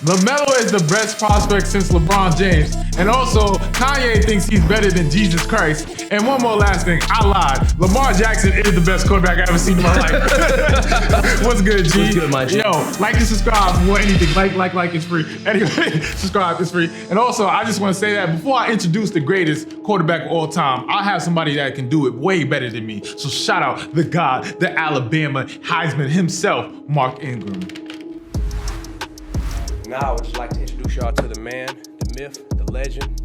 LaMelo is the best prospect since LeBron James. And also, Kanye thinks he's better than Jesus Christ. And one more last thing, I lied. Lamar Jackson is the best quarterback I've ever seen in my life. What's good, G? What's good, my G? Yo, like and subscribe for anything. Like, it's free. Anyway, subscribe, it's free. And also, I just want to say that before I introduce the greatest quarterback of all time, I have somebody that can do it way better than me. So shout out the God, the Alabama Heisman himself, Mark Ingram. Now I would just like to introduce y'all to the man, the myth, the legend,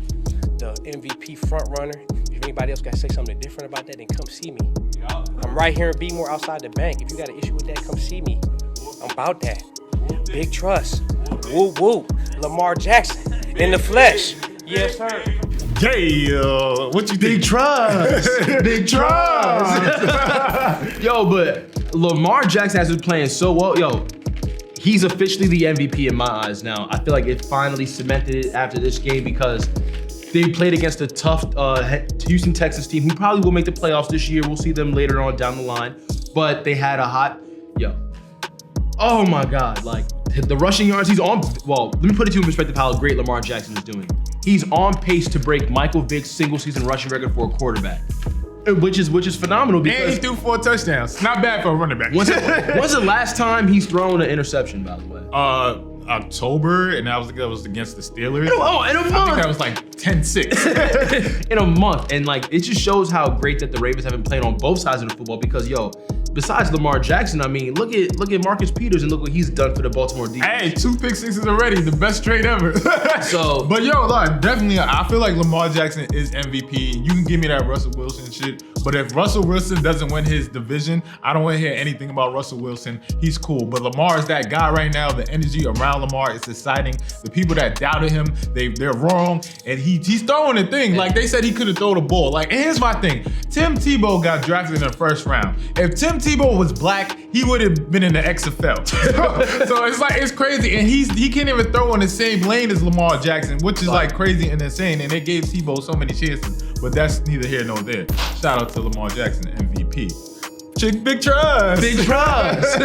the MVP frontrunner. If anybody else got to say something different about that, then come see me. I'm right here in B-More outside the bank. If you got an issue with that, come see me. I'm about that. Big trust. Woo woo. Lamar Jackson in the flesh. Yes, sir. Yeah, what you think? Big trust. Big trust. Yo, but Lamar Jackson has been playing so well. Yo, he's officially the MVP in my eyes now. I feel like it finally cemented it after this game because they played against a tough Houston Texans team who probably will make the playoffs this year. We'll see them later on down the line. But they had a hot, oh my God, like the rushing yards, he's on, well, let me put it to you in perspective how great Lamar Jackson is doing. He's on pace to break Michael Vick's single season rushing record for a quarterback. Which is phenomenal because and he threw 4 touchdowns. Not bad for a running back. When's the last time he's thrown an interception, by the way? October, and that was against the Steelers. In a month. I think that was like 10-6. In a month. And like it just shows how great that the Ravens have been playing on both sides of the football because besides Lamar Jackson, I mean, look at Marcus Peters and look what he's done for the Baltimore defense. Hey, 2 pick sixes already, the best trade ever. But definitely, I feel like Lamar Jackson is MVP. You can give me that Russell Wilson shit, but if Russell Wilson doesn't win his division, I don't want to hear anything about Russell Wilson. He's cool, but Lamar is that guy right now. The energy around Lamar is exciting. The people that doubted him, they're wrong, and he's throwing the thing. Like they said, he couldn't throw the ball. Like, and here's my thing: Tim Tebow got drafted in the first round. If Tim Tebow was black, he would have been in the XFL. So it's crazy, and he can't even throw in the same lane as Lamar Jackson, which is like crazy and insane. And they gave Tebow so many chances, but that's neither here nor there. Shout out to Lamar Jackson, MVP. Big trust. Big trust.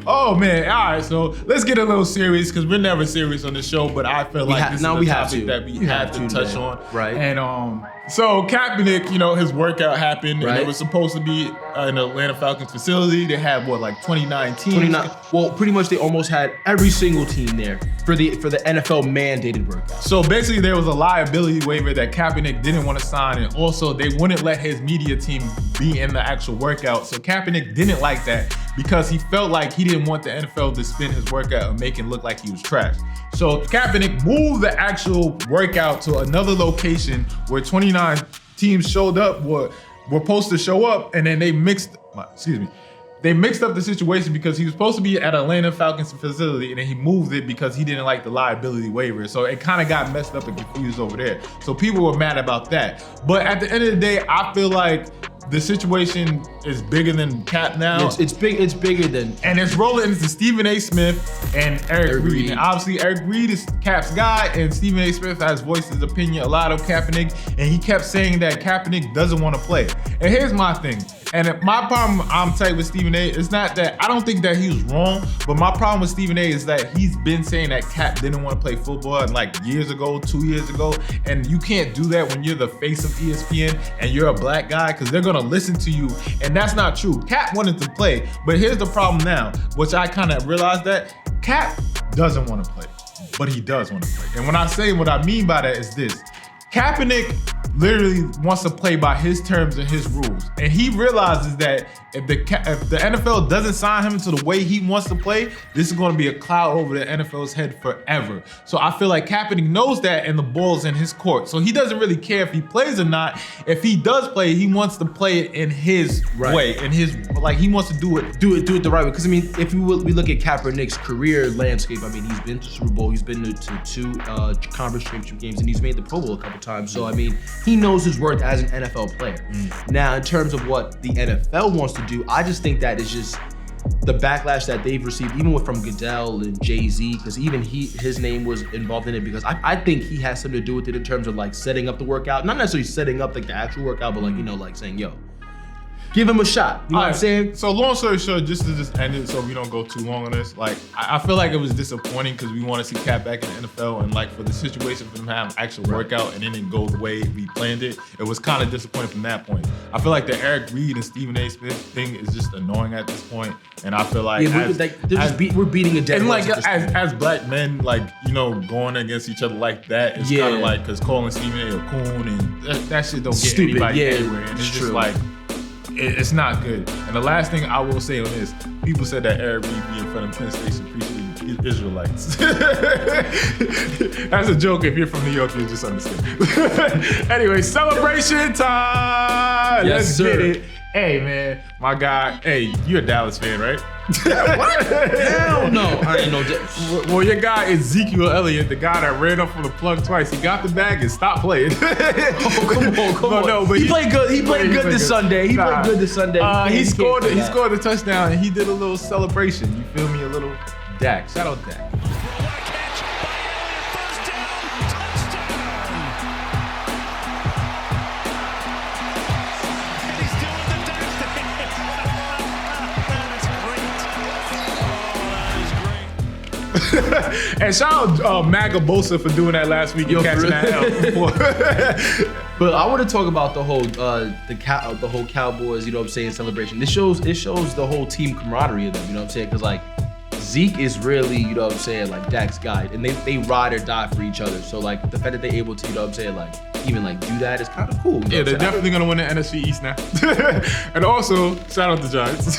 Oh man! All right, so let's get a little serious because we're never serious on the show, but I feel like this is a topic that we have to touch on. Right. And so Kaepernick, his workout happened, right. And it was supposed to be in the Atlanta Falcons facility. They had 29 teams. 29. Well, pretty much they almost had every single team there for the NFL mandated workout. So basically, there was a liability waiver that Kaepernick didn't want to sign, and also they wouldn't let his media team be in the actual workout. So Kaepernick didn't like that because he felt like he didn't want the NFL to spin his workout and make it look like he was trash. So Kaepernick moved the actual workout to another location where 29 teams showed up, were supposed to show up, and then they mixed up the situation because he was supposed to be at Atlanta Falcons facility, and then he moved it because he didn't like the liability waiver. So it kind of got messed up and confused over there. So people were mad about that. But at the end of the day, I feel like the situation is bigger than Cap now. It's bigger than. And it's rolling into Stephen A. Smith and Eric Reed. And obviously Eric Reed is Cap's guy, and Stephen A. Smith has voiced his opinion a lot of Kaepernick, and he kept saying that Kaepernick doesn't want to play. And here's my thing. And my problem I'm tight with Stephen A. is not that I don't think that he was wrong, but my problem with Stephen A. is that he's been saying that Cap didn't want to play football like years ago, 2 years ago, and you can't do that when you're the face of ESPN and you're a black guy because they're gonna listen to you, and that's not true. Cap wanted to play, but here's the problem now, which I kind of realized that Cap doesn't want to play, but he does want to play. And when I say what I mean by that is this: Kaepernick literally wants to play by his terms and his rules. And he realizes that if the NFL doesn't sign him to the way he wants to play, this is going to be a cloud over the NFL's head forever. So I feel like Kaepernick knows that, and the ball's in his court. So he doesn't really care if he plays or not. If he does play, he wants to play it in his way, in his, like, he wants to do it the right way. Because I mean, if we look at Kaepernick's career landscape, I mean, he's been to Super Bowl, he's been to 2 conference championship games, and he's made the Pro Bowl a couple times. So I mean, he knows his worth as an NFL player. Now, in terms of what the NFL wants to do, I just think that is just the backlash that they've received, even from Goodell and Jay-Z, because even his name was involved in it, because I think he has something to do with it in terms of like setting up the workout, not necessarily setting up like the actual workout, but like, you know, like saying, yo, Give him a shot. You know what I'm saying? So long story short, just to end it so we don't go too long on this, like I feel like it was disappointing because we want to see Cap back in the NFL, and like for the situation for them to have an actual workout and it didn't go the way we planned it, it was kind of disappointing from that point. I feel like the Eric Reed and Stephen A. Smith thing is just annoying at this point, and I feel like we're beating a dead horse. And like as black men, like going against each other like that is kind of like because calling Stephen A. a coon and that shit don't get anybody anywhere, and it's just like. It's not good. And the last thing I will say on this, people said that Eric Reed being from the Penn State appreciated Israelites. That's a joke. If you're from New York, you just understand. Anyway, celebration time. Let's get it. Hey, man, my guy. Hey, you're a Dallas fan, right? What? Hell no. I ain't no. Well, your guy Ezekiel Elliott, the guy that ran up for the plug twice, he got the bag and stopped playing. Come on. No, but he played good. He played good this Sunday. He played good this Sunday. He scored a touchdown and he did a little celebration. You feel me? A little Dak. Shout out Dak. And shout out Maga Bosa for doing that last week and catching that L before. But I want to talk about the whole the whole Cowboys, you know what I'm saying, celebration. It shows the whole team camaraderie of them, you know what I'm saying? Because like Zeke is really, you know what I'm saying, like Dak's guy, and they ride or die for each other. So like the fact that they're able to, you know what I'm saying, like even like do that is kind of cool. Yeah, they're definitely gonna win the NFC East now. And also, shout out the Giants.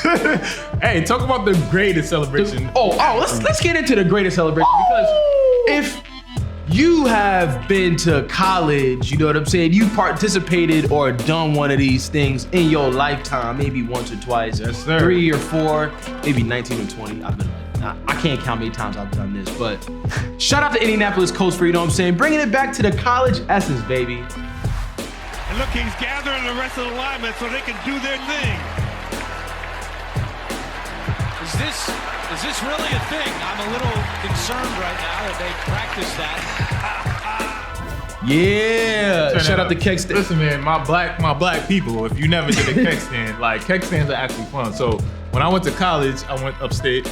Hey, talk about the greatest celebration. Let's get into the greatest celebration because if you have been to college, you know what I'm saying, you participated or done one of these things in your lifetime, maybe once or twice, yes, sir. 3 or 4, maybe 19 or 20. I've been I can't count how many times I've done this, but shout out to Indianapolis Colts for, you know what I'm saying, bringing it back to the college essence, baby. And look, he's gathering the rest of the linemen so they can do their thing. Is this really a thing? I'm a little concerned right now that they practice that. Yeah, shout out to keg stand. Listen, man, my black people, if you never did a keg stand, like keg stands are actually fun. So when I went to college, I went upstate,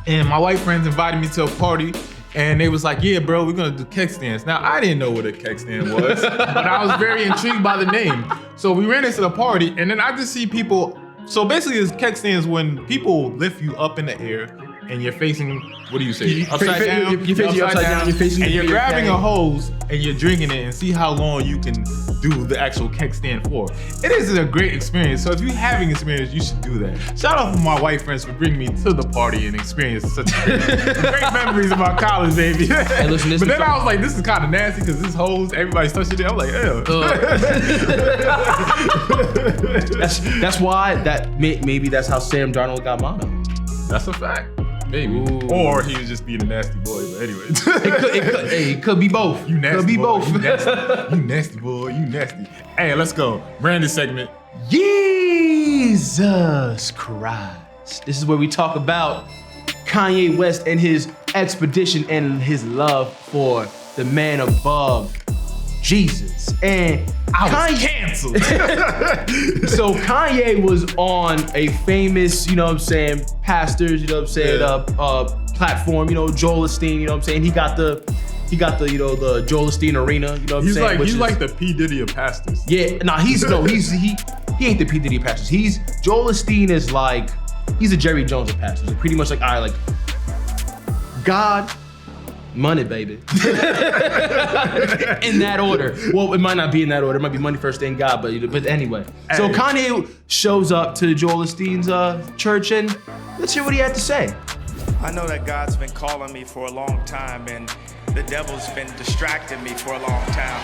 and my white friends invited me to a party, and they was like, yeah, bro, we're gonna do keg stands. Now, I didn't know what a keg stand was, but I was very intrigued by the name. So we ran into the party, and then I just see people, so basically it's keg stands when people lift you up in the air, and you're facing, what do you say? Upside down? You're facing upside down. You're facing and you're grabbing a hose and you're drinking it and see how long you can do the actual keg stand for. It is a great experience. So if you're having experience, you should do that. Shout out to my white friends for bringing me to the party and experience such great memories of my college, baby. Hey, listen, but then I was like, this is kind of nasty because this hose, everybody's touching it. I'm like, ew. That's why maybe that's how Sam Darnold got mono. That's a fact. Maybe. Ooh. Or he was just being a nasty boy, but anyway. It could be both. You nasty could be boy. both. You nasty boy. You nasty. Hey, let's go. Brandon segment. Jesus Christ. This is where we talk about Kanye West and his expedition and his love for the man above, Jesus. And I was canceled. So Kanye was on a famous, you know what I'm saying, pastors, you know what I'm saying, platform, you know, Joel Osteen, you know what I'm saying. He got the you know, the Joel Osteen Arena, you know what I'm saying. He's like the P. Diddy of pastors. Yeah, nah, he ain't the P. Diddy of pastors. Joel Osteen is like, he's a Jerry Jones of pastors. Like pretty much like, all right, like God, money, baby. In that order. Well, it might not be in that order. It might be money first, then God, but anyway. Hey. So Kanye shows up to Joel Osteen's church, and let's hear what he had to say. I know that God's been calling me for a long time, and the devil's been distracting me for a long time.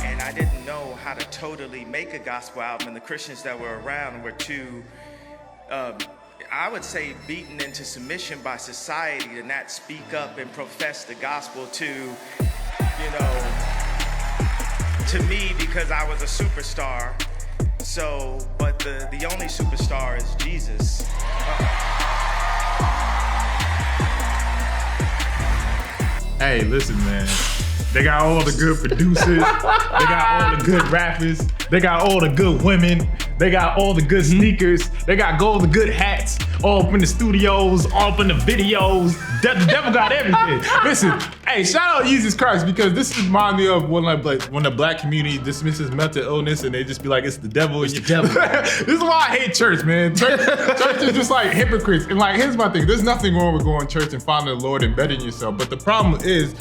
And I didn't know how to totally make a gospel album, and the Christians that were around were too, I would say, beaten into submission by society to not speak up and profess the gospel to, you know, to me, because I was a superstar. So, but the only superstar is Jesus. Hey, listen, man. They got all the good producers. They got all the good rappers. They got all the good women. They got all the good sneakers. They got all the good hats. All up in the studios, all up in the videos. The devil got everything. Listen, hey, shout out Jesus Christ, because this reminds me of when the black community dismisses mental illness and they just be like, it's the devil. It's the devil. This is why I hate church, man. Church is just like hypocrites. And like, here's my thing. There's nothing wrong with going to church and finding the Lord and bettering yourself. But the problem is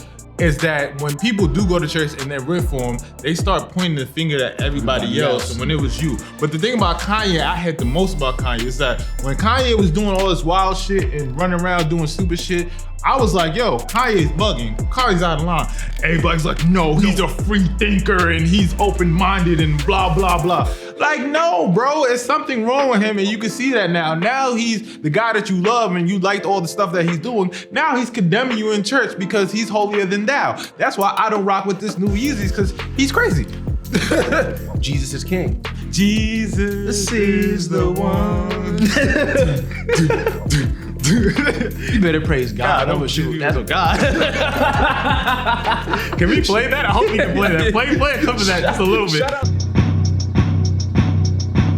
that when people do go to church and they're reformed, they start pointing the finger at everybody else and when it was you. But the thing about Kanye, I hate the most about Kanye, is that when Kanye was doing all this wild shit and running around doing stupid shit, I was like, yo, Kanye's bugging. Kanye's out of line. Everybody's like, no, he's a free thinker and he's open-minded and blah, blah, blah. Like, no, bro, there's something wrong with him and you can see that now. Now he's the guy that you love and you liked all the stuff that he's doing. Now he's condemning you in church because he's holier than thou. That's why I don't rock with this new Yeezys, because he's crazy. Jesus is king. Jesus is the one. You better praise God. I'm shoot. That's what God. Can we play that? I hope we can play that. Play a cover that just a little bit. Shut up.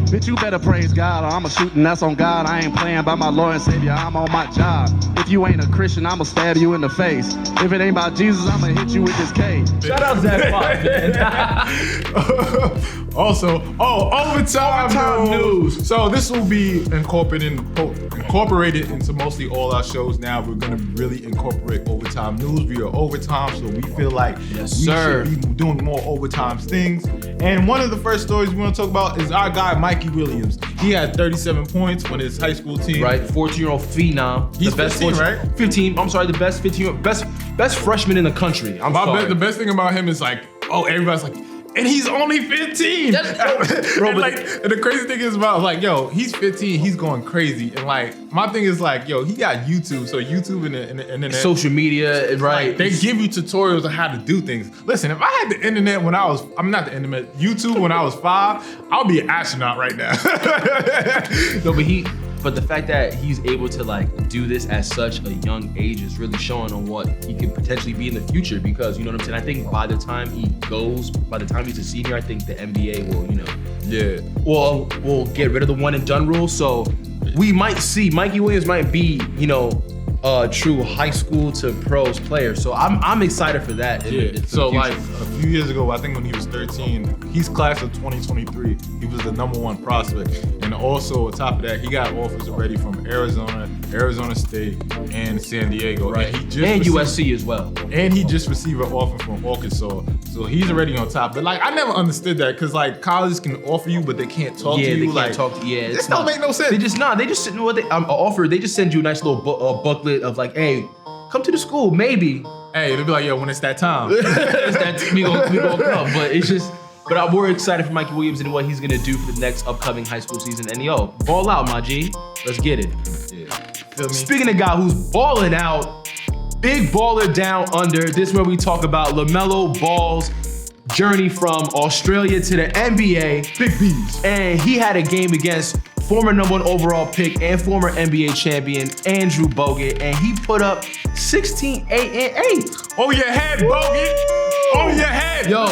Bitch, you better praise God or I'ma shoot and that's on God. I ain't playing by my Lord and Savior, I'm on my job. If you ain't a Christian, I'ma stab you in the face. If it ain't about Jesus, I'ma hit you with this K. Shout out Zach Fox, man. Also, overtime news. So this will be incorporated into mostly all our shows now. We're gonna really incorporate overtime news. We are overtime, so we feel like we should be doing more overtime things. And one of the first stories we want to talk about is our guy Mikey Williams. He had 37 points on his high school team. Right, 14-year-old phenom. He's the best 15, right? 15. I'm sorry, the best 15-year-old, best freshman in the country. The best thing about him is like, everybody's like, and he's only 15. Bro, and the crazy thing is about like, yo, he's 15, he's going crazy. And like, my thing is like, yo, he got YouTube. So YouTube and the internet. Social media, right. Like, they give you tutorials on how to do things. Listen, if I had the internet when I was, YouTube when I was 5, I would be an astronaut right now. No, but the fact that he's able to like do this at such a young age is really showing on what he could potentially be in the future, because you know what I'm saying? I think by the time he's a senior, I think the NBA will, will get rid of the one and done rule. So we might see Mikey Williams might be, a true high school to pros player. So I'm excited for that. So like a few years ago, I think when he was 13, he's class of 2023. He was the #1 prospect. And also on top of that, he got offers already from Arizona State, and San Diego. Right. And USC as well. And he just received an offer from Arkansas. So he's already on top. But like, I never understood that, because like colleges can offer you, but they can't talk to you. They can't talk to you. This don't make no sense. They just offer. They just send you a nice little booklet of like, hey, come to the school, maybe. Hey, they'll be like, yo, when it's that time. we gonna come. But it's just, but I'm more excited for Mikey Williams and what he's gonna do for the next upcoming high school season. And yo, ball out, my G. Let's get it. Yeah. Feel me? Speaking of guy who's balling out, big baller down under. This is where we talk about LaMelo Ball's journey from Australia to the NBA. Big B's. And he had a game against former #1 overall pick and former NBA champion Andrew Bogut, and he put up 16, 8, and 8. Oh, your head, Bogut. Oh, your head. Yo.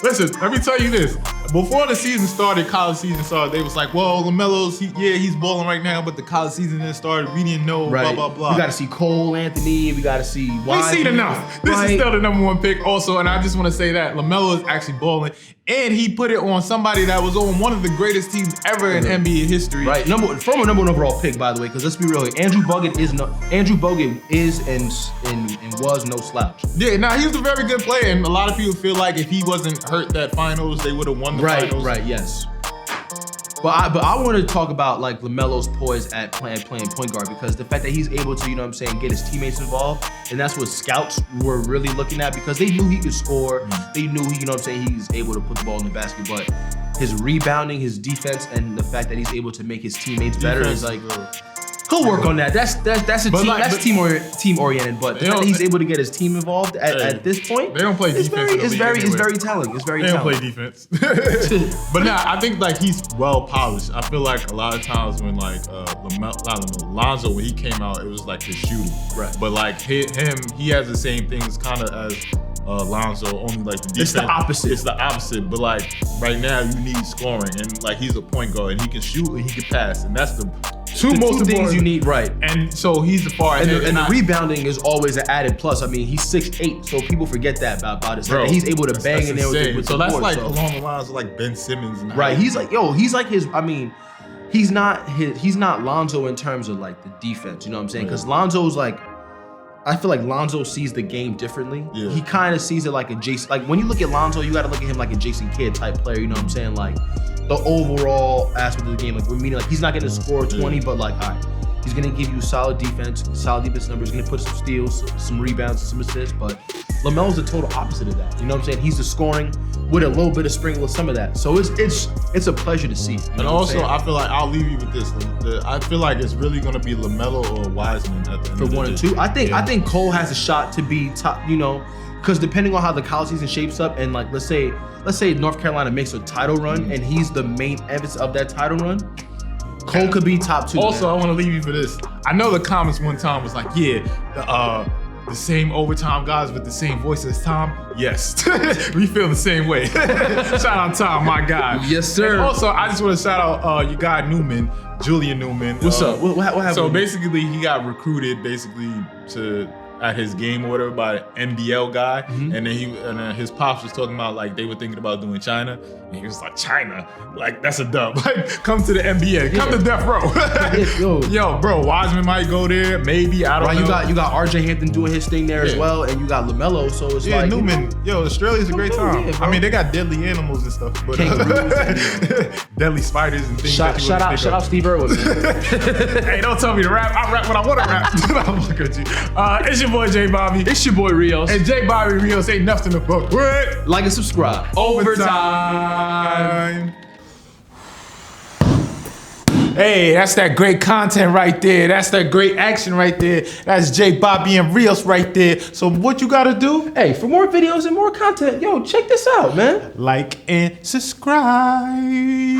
Listen, let me tell you this. Before the season started, college season started, they was like, well, LaMelo's, he's balling right now, but the college season didn't start. We didn't know, blah, blah, blah. We got to see Cole Anthony. We got to see Wiseman. We've seen enough. This is still the #1 pick also, and I just want to say that LaMelo is actually balling, and he put it on somebody that was on one of the greatest teams ever in NBA history. Right, former #1 overall pick, by the way, because let's be real, Andrew Bogut is and was no slouch. Yeah, now he was a very good player, and a lot of people feel like if he wasn't hurt that finals, they would have won the finals. Right, yes. But I want to talk about like LaMelo's poise at playing point guard, because the fact that he's able to, get his teammates involved, and that's what scouts were really looking at, because they knew he could score. They knew he's able to put the ball in the basket, but his rebounding, his defense, and the fact that he's able to make his teammates better is like, he'll work on that. That's team oriented. But the fact that he's able to get his team involved at this point, they don't play defense. It's very telling. It's very they telling. They don't play defense. But now I think like he's well polished. I feel like a lot of times when like Lonzo, when he came out, it was like his shooting. Right. But like he has the same things kind of as Lonzo, only like the defense. It's the opposite. It's the opposite. But like right now, you need scoring, and like he's a point guard, and he can shoot and he can pass, and that's the two most things important you need, right? And so he's the far And, ahead. the rebounding is always an added plus. I mean, he's 6'8", so people forget that about his Bro, he's able to bang in there with so the that's board, like along the lines of like Ben Simmons. And right. He's like his. I mean, he's not Lonzo in terms of like the defense. You know what I'm saying? Because Lonzo's like, I feel like Lonzo sees the game differently. Yeah. He kind of sees it like a Jason. Like when you look at Lonzo, you got to look at him like a Jason Kidd type player. You know what I'm saying? Like the overall aspect of the game. Like we're meaning like he's not going to score 20, but like all right, he's going to give you solid defense numbers. He's going to put some steals, some rebounds, some assists. But LaMelo's the total opposite of that. You know what I'm saying? He's the scoring with a little bit of sprinkle of some of that. So it's a pleasure to see. And also, I feel like I'll leave you with this. I feel like it's really going to be LaMelo or Wiseman at the end for of 1 the or day. 2. I think Cole has a shot to be top, you know, because depending on how the college season shapes up, and like let's say North Carolina makes a title run and he's the main emphasis of that title run, Cole could be top 2. Also, man. I want to leave you for this. I know the comments one time was like, yeah, the same overtime guys with the same voice as Tom. Yes, we feel the same way. Shout out Tom, my guy. Yes, sir. And also, I just want to shout out your guy Newman, Julian Newman. What's up? What happened? So basically, he got recruited to at his game or whatever by an NBL guy, and then his pops was talking about like they were thinking about doing China, and he was like, China, like that's a dub. Like come to the NBA, come to death row. Yo, bro, Wiseman might go there, maybe, I don't know. You got RJ Hampton doing his thing there as well, and you got LaMelo, so it's like Newman. Yo, Australia's a great time. Yeah, I mean, they got deadly animals and stuff, but deadly spiders and things. shout out Steve Irwin. Hey, don't tell me to rap. I rap when I want to rap. Look at you. It's your boy J Bobby. It's your boy Rios. And J Bobby Rios ain't nothing to fuck with. Like and subscribe. Overtime. Hey, that's that great content right there. That's that great action right there. That's J Bobby and Rios right there. So what you gotta do? Hey, for more videos and more content, yo, check this out, man. Like and subscribe.